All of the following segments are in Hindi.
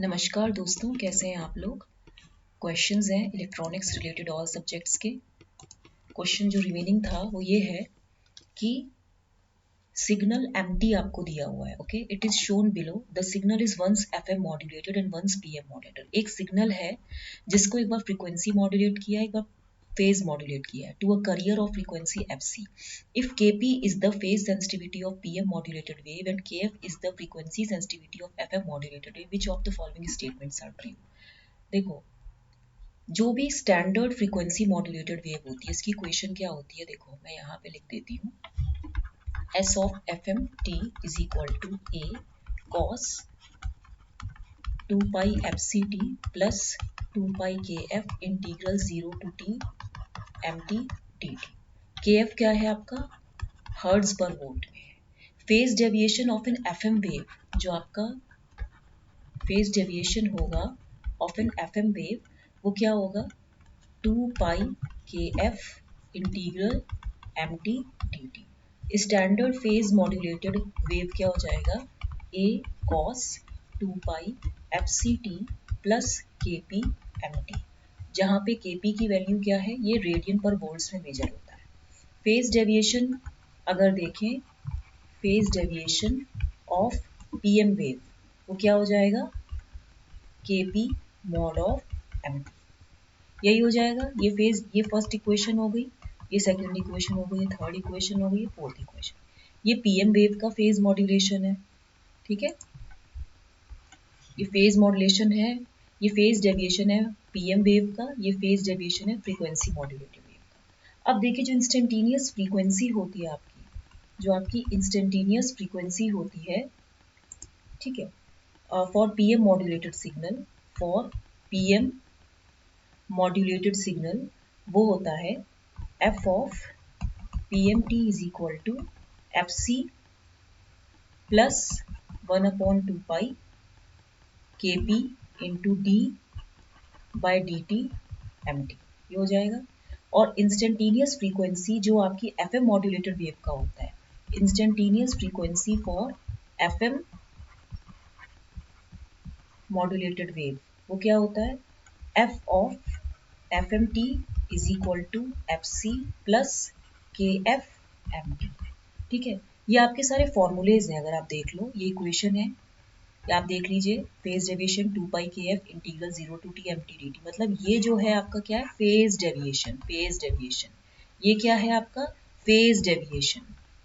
नमस्कार दोस्तों, कैसे हैं आप लोग। क्वेश्चंस हैं इलेक्ट्रॉनिक्स रिलेटेड ऑल सब्जेक्ट्स के। क्वेश्चन जो रिमेनिंग था वो ये है कि सिग्नल एम्प्टी आपको दिया हुआ है। Okay, it is shown below the signal is once FM modulated and once PM modulated. एक सिग्नल है जिसको एक बार फ्रीक्वेंसी मॉड्यूलेट किया, एक बार phase modulate किया है to a carrier of frequency fc. If kp is the phase sensitivity of pm modulated wave and kf is the frequency sensitivity of fm modulated wave, which of the following statements are true? देखो, जो भी स्टैंडर्ड फ्रीक्वेंसी मॉड्यूलेटेड वेव होती है इसकी इक्वेशन क्या होती है। देखो मैं यहाँ पे लिख देती हूँ, S of F M T is equal to A cos 2 pi F C T plus 2 pi K F integral 0 to T M T D T. K F क्या है आपका, हर्ट्ज पर वोल्ट में है। Phase deviation of an F M wave, जो आपका फेज डेविएशन होगा of an F M wave वो क्या होगा, 2 pi K F integral M T D T. Standard phase modulated wave क्या हो जाएगा, ए cos 2 pi F C T plus K P M T, जहाँ पे के पी की वैल्यू क्या है, ये रेडियन पर वोल्ट्स में मेजर होता है। फेज डेविएशन अगर देखें, phase deviation of P M wave वो क्या हो जाएगा, K P mod of M T, यही हो जाएगा। ये फेज, ये फर्स्ट इक्वेशन हो गई, ये सेकंड इक्वेशन हो गई, थर्ड इक्वेशन हो गई, फोर्थ इक्वेशन। ये पीएम वेव का फेज मॉड्यूलेशन है, ठीक है। ये फेज मॉड्यूलेशन है, ये फेज डेविएशन है पीएम वेव का, ये फेज डेविएशन है फ्रीक्वेंसी मॉड्यूलेटेड वेव का। अब देखिए, जो इंस्टेंटेनियस फ्रीक्वेंसी होती है आपकी, जो आपकी इंस्टेंटेनियस फ्रीक्वेंसी होती है, ठीक है, for PM modulated signal, for PM modulated signal वो होता है F of P M T is equal to F C plus 1/2 pi K P into D by D T M T, ये हो जाएगा। और इंस्टेंटेनियस फ्रीक्वेंसी जो आपकी एफ एम मॉड्यूलेटेड वेव का होता है, instantaneous frequency for F M modulated wave वो क्या होता है, F of F M T is equal to F C plus K F M T, ठीक है। ये आपके सारे फॉर्मूलेज हैं, अगर आप देख लो ये इक्वेशन है, या आप देख लीजिए phase deviation 2 pi K F integral 0 to T M T D T, मतलब ये जो है आपका क्या है, फेज डेविएशन। फेज डेविएशन ये क्या है आपका, फेज डेविएशन।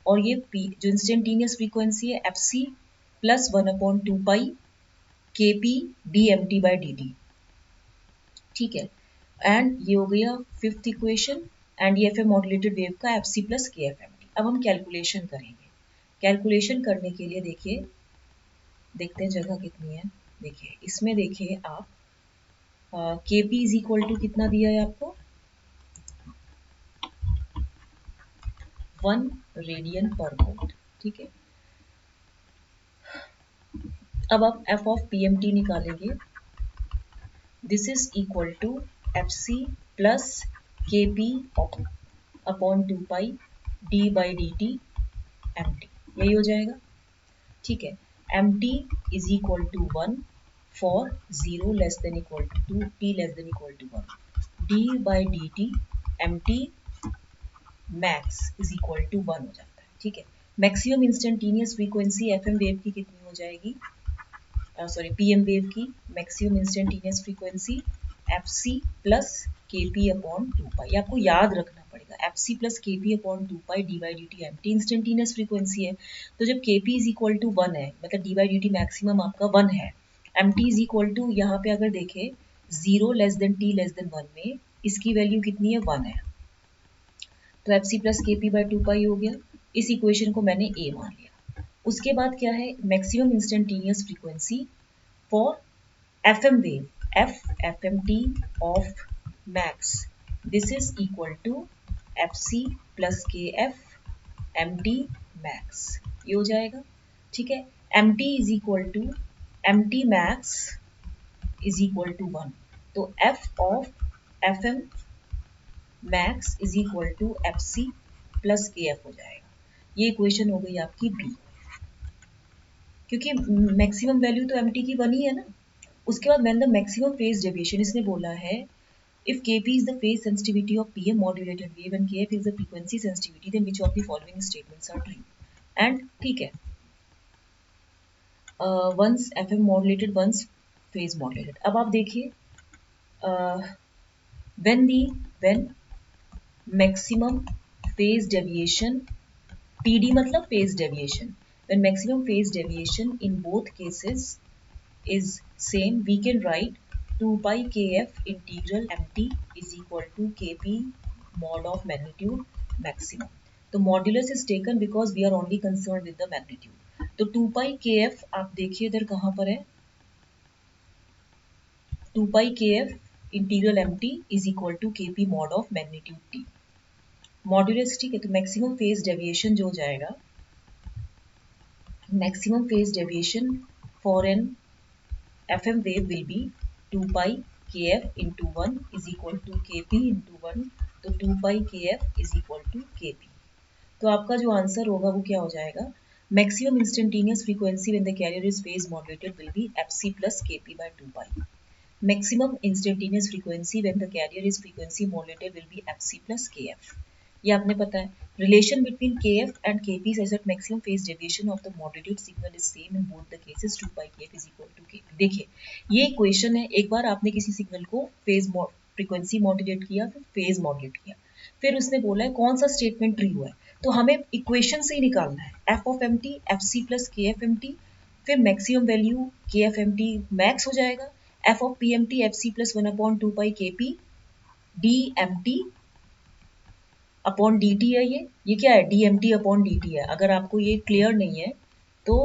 और ये जो इंस्टेंटेनियस फ्रीक्वेंसी है F C plus 1/2 pi K P D M T by D T, ठीक है। एंड ये हो गया फिफ्थ इक्वेशन, एंड ये एफ एम मॉड्यूलेटेड वेव का F C plus K F M T. अब हम कैलकुलेशन करेंगे। कैलकुलेशन करने के लिए देखिए, देखते हैं जगह कितनी है। देखिए इसमें देखिए आप के पी इज इक्वल टू कितना दिया है आपको, 1 रेडियन पर वोल्ट, ठीक है। अब आप F of P M T निकालेंगे, this is equal to F C plus K P upon 2 pi D by D T M T, यही हो जाएगा, ठीक है। M T is equal to 1 for 0 less than equal to 2, T less than equal to 1, D by D T M T max is equal to 1 हो जाता है, ठीक है। Maximum instantaneous frequency F M wave की कितनी हो जाएगी, सॉरी पीएम वेव की maximum instantaneous frequency F C plus K P upon 2 pi. आपको याद रखना पड़ेगा, F C plus K P upon 2 pi D by D T M T instantaneous frequency है, तो जब के पी इज इक्वल टू 1 है, मतलब D by D T maximum आपका 1 है, M T is equal to, यहाँ पे अगर देखें 0 less than T less than 1 में इसकी वैल्यू कितनी है, 1 है, तो F C plus K P by 2 pi हो गया। इस इक्वेशन को मैंने ए मान लिया। उसके बाद क्या है, maximum instantaneous frequency for F M wave, F M T of max, this is equal to F C plus K F M T max, ये हो जाएगा, ठीक है। M T is equal to M T max is equal to 1, तो F of F M max is equal to F C plus K F हो जाएगा। ये इक्वेशन हो गई आपकी बी, क्योंकि मैक्सिमम वैल्यू तो एम टी की 1 ही है ना, उसके बाद when the maximum phase deviation, इसने बोला है if Kp is the phase sensitivity of PM modulated wave and Kf is the frequency sensitivity, then which of the following statements are true? And ठीक है, once FM modulated, once phase modulated. अब आप देखिए, when maximum phase deviation, TD मतलब phase deviation, when maximum phase deviation in both cases is same, we can write 2 pi kf integral mt is equal to kp mod of magnitude maximum. तो modulus is taken because we are only concern with the magnitude. तो 2 pi kf आप देखिए इधर कहाँ पर है, 2 pi kf integral mt is equal to kp mod of magnitude t. Modulus, ठीक है, तो मैक्सिमम फेज डेविएशन जो हो जाएगा, maximum phase deviation for an FM wave will be 2 pi kf into 1 is equal to kp into 1. तो 2 pi kf is equal to kp. तो आपका जो आंसर होगा वो क्या हो जाएगा, maximum instantaneous frequency when the carrier is phase modulated will be fc plus kp by 2 pi. Maximum instantaneous frequency when the carrier is frequency modulated will be fc plus kf. ये आपने पता है. Relation between kf and kp such that maximum phase deviation of the modulated signal is same in both the cases, 2 pi kf is equal to kp. देखिए ये इक्वेशन है, एक बार आपने किसी सिग्नल को फेज फ्रीक्वेंसी मॉड्यूलेट किया, फिर फेज मॉड्यूलेट किया, फिर उसने बोला है कौन सा स्टेटमेंट ट्रू है, तो हमें इक्वेशन से ही निकालना है f of mt fc plus kf mt, फिर maximum value kf mt max हो जाएगा, f of pmt fc plus 1 upon 2 pi kp dmt upon D T है. ये क्या है, D M T upon D T है. अगर आपको ये क्लियर नहीं है तो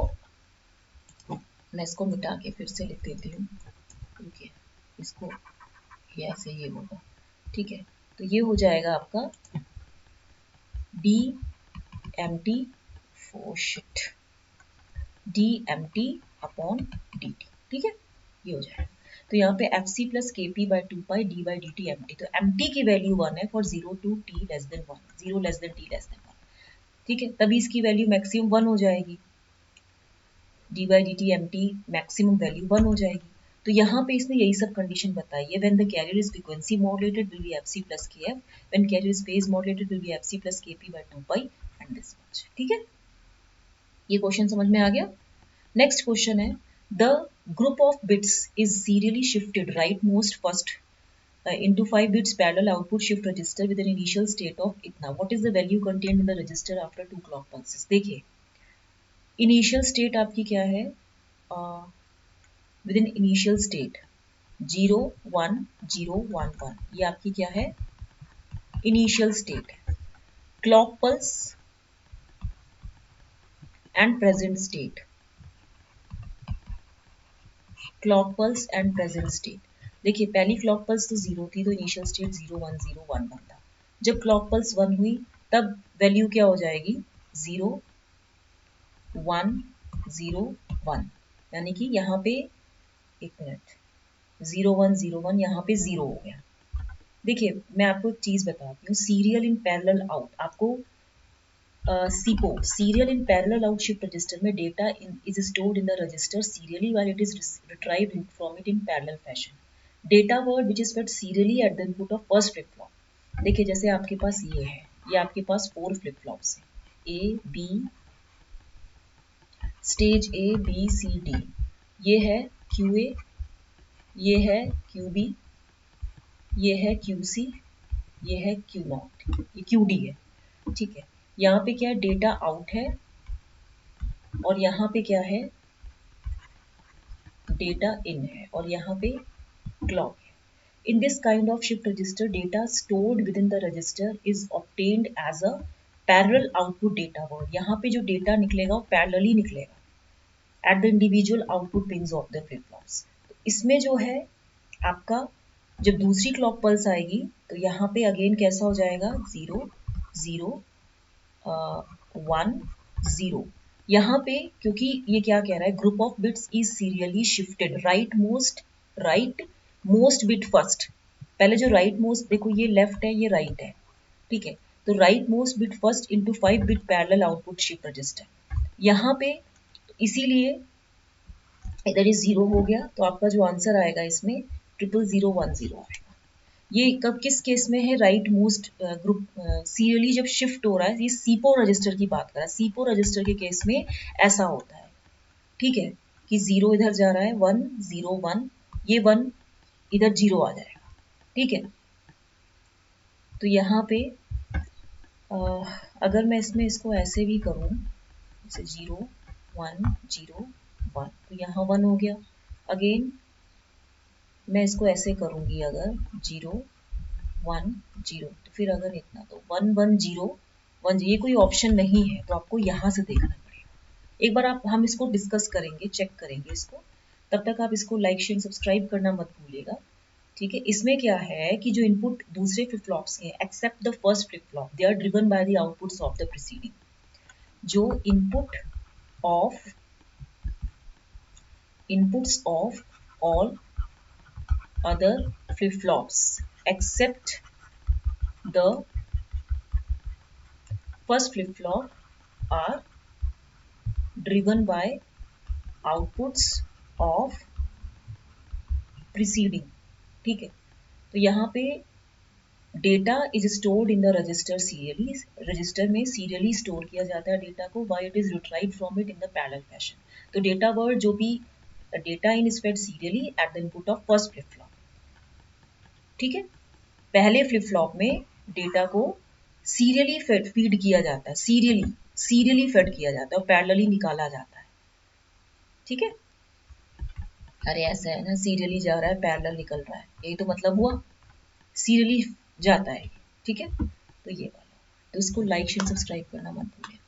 मैं इसको मिटा के फिर से लिख देती हूँ. रुकिए, इसको ये ऐसे ये होगा, ठीक है. तो ये हो जाएगा आपका D M T shit D M T upon D T, ठीक है, ये हो जाएगा. तो यहाँ पे F C plus K P by 2 pi D by D T M T. तो एम टी की वैल्यू 1 है for 0 to T less than 1, 0 less than T less than 1, ठीक है. तभी इसकी वैल्यू मैक्सिमम 1 हो जाएगी, D by D T M T maximum value 1 हो जाएगी. तो यहाँ पे इसने यही सब कंडीशन बताई है. When the carrier is frequency modulated will be F C plus K F, when carrier is phase modulated will be F C plus K P by 2 pi and this much, ठीक है. ये क्वेश्चन समझ में आ गया. नेक्स्ट क्वेश्चन है, the group of bits is serially shifted right most first into 5 bits parallel output shift register with an initial state of इतना. What is the value contained in the register after 2 clock pulses? देखिए इनिशियल स्टेट आपकी क्या है, विद इन इनिशियल स्टेट 0 1 0 1 1, ये आपकी क्या है, इनिशियल स्टेट है. Clock pulse and present state, clock pulse and present state. देखिए पहली क्लॉक पल्स तो 0 थी, तो इनिशियल स्टेट 0 1 0 1 1 था. जब क्लॉक पल्स 1 हुई तब वैल्यू क्या हो जाएगी, 0 1 0 1, यानी कि यहाँ पे एक मिनट 0 1 0 1 यहाँ पे 0 हो गया. देखिए मैं आपको एक चीज बताती हूँ, सीरियल इन पैरेलल आउट, आपको SIPO serial in parallel out shift register में data is stored in the register serially while it is retrieved from it in parallel fashion. Data word which is fed serially at the input of first flip flop. देखिए जैसे आपके पास ये है, ये आपके पास 4 फ्लिप फ्लॉप्स हैं, A B, stage A B C D, ये है क्यू ए, ये है क्यू बी, ये है क्यू सी, ये है क्यू नॉट, ये क्यू डी है, ठीक है. यहाँ पे क्या है, डेटा आउट है, और यहाँ पे क्या है, डेटा इन है, और यहाँ पे क्लॉक है. In this kind of shift register, data stored within the register is obtained as a parallel output data word. यहाँ पे जो डेटा निकलेगा वो पैरेलली निकलेगा at the individual output pins of the flip flops. तो इसमें जो है आपका जब दूसरी क्लॉक पल्स आएगी तो यहाँ पे अगेन कैसा हो जाएगा, 0 0 1 0. यहाँ पे क्योंकि ये क्या कह रहा है, group of bits is serially shifted right most bit first. पहले जो राइट मोस्ट, देखो ये लेफ्ट है ये राइट है, ठीक है. तो right most bit first into 5 bit parallel output shift register. यहाँ पे इसीलिए इधर ये 0 हो गया, तो आपका जो आंसर आएगा इसमें 00010 आएगा। ये कब किस केस में है, राइट मोस्ट ग्रुप सीरियली जब शिफ्ट हो रहा है, ये सीपो रजिस्टर की बात कर रहा है। सीपो रजिस्टर के केस में ऐसा होता है, ठीक है, कि 0 इधर जा रहा है, 1 0 1, ये 1 इधर 0 आ जाएगा, ठीक है। तो यहाँ पे अगर मैं इसमें इसको ऐसे भी करूँ, जैसे 0 1 0 1, तो यहाँ 1 हो गया। अगेन मैं इसको ऐसे करूँगी, अगर 0 1 0, तो फिर अगर इतना, तो 1 1 0 1, ये कोई ऑप्शन नहीं है, तो आपको यहाँ से देखना पड़ेगा। एक बार आप हम इसको डिस्कस करेंगे, चेक करेंगे इसको, तब तक आप इसको लाइक शेयर सब्सक्राइब करना मत भूलिएगा, ठीक है। इसमें क्या है कि जो इनपुट दूसरे फ्लिप फ्लॉप्स के, except the first flip flop, they are driven by the outputs of the preceding. जो inputs of all other flip-flops except the first flip-flop are driven by outputs of preceding, ठीक है। तो यहाँ पे data is stored in the register serially, register में सीरियली स्टोर किया जाता है डेटा को, why it is retrieved from it in the parallel fashion. तो डेटा वर्ड जो भी data in is fed serially at the input of first flip flop, ठीक है। पहले फ्लिप फ्लॉप में डेटा को सीरियली फीड किया जाता है, सीरियली फेड किया जाता है और पैरेलली निकाला जाता है, ठीक है। अरे ऐसा है ना, सीरियली जा रहा है पैरेलल निकल रहा है, यही तो मतलब हुआ, सीरियली जाता है, ठीक है। तो ये वाला, तो इसको लाइक शेयर सब्सक्राइब करना मत भूलिए।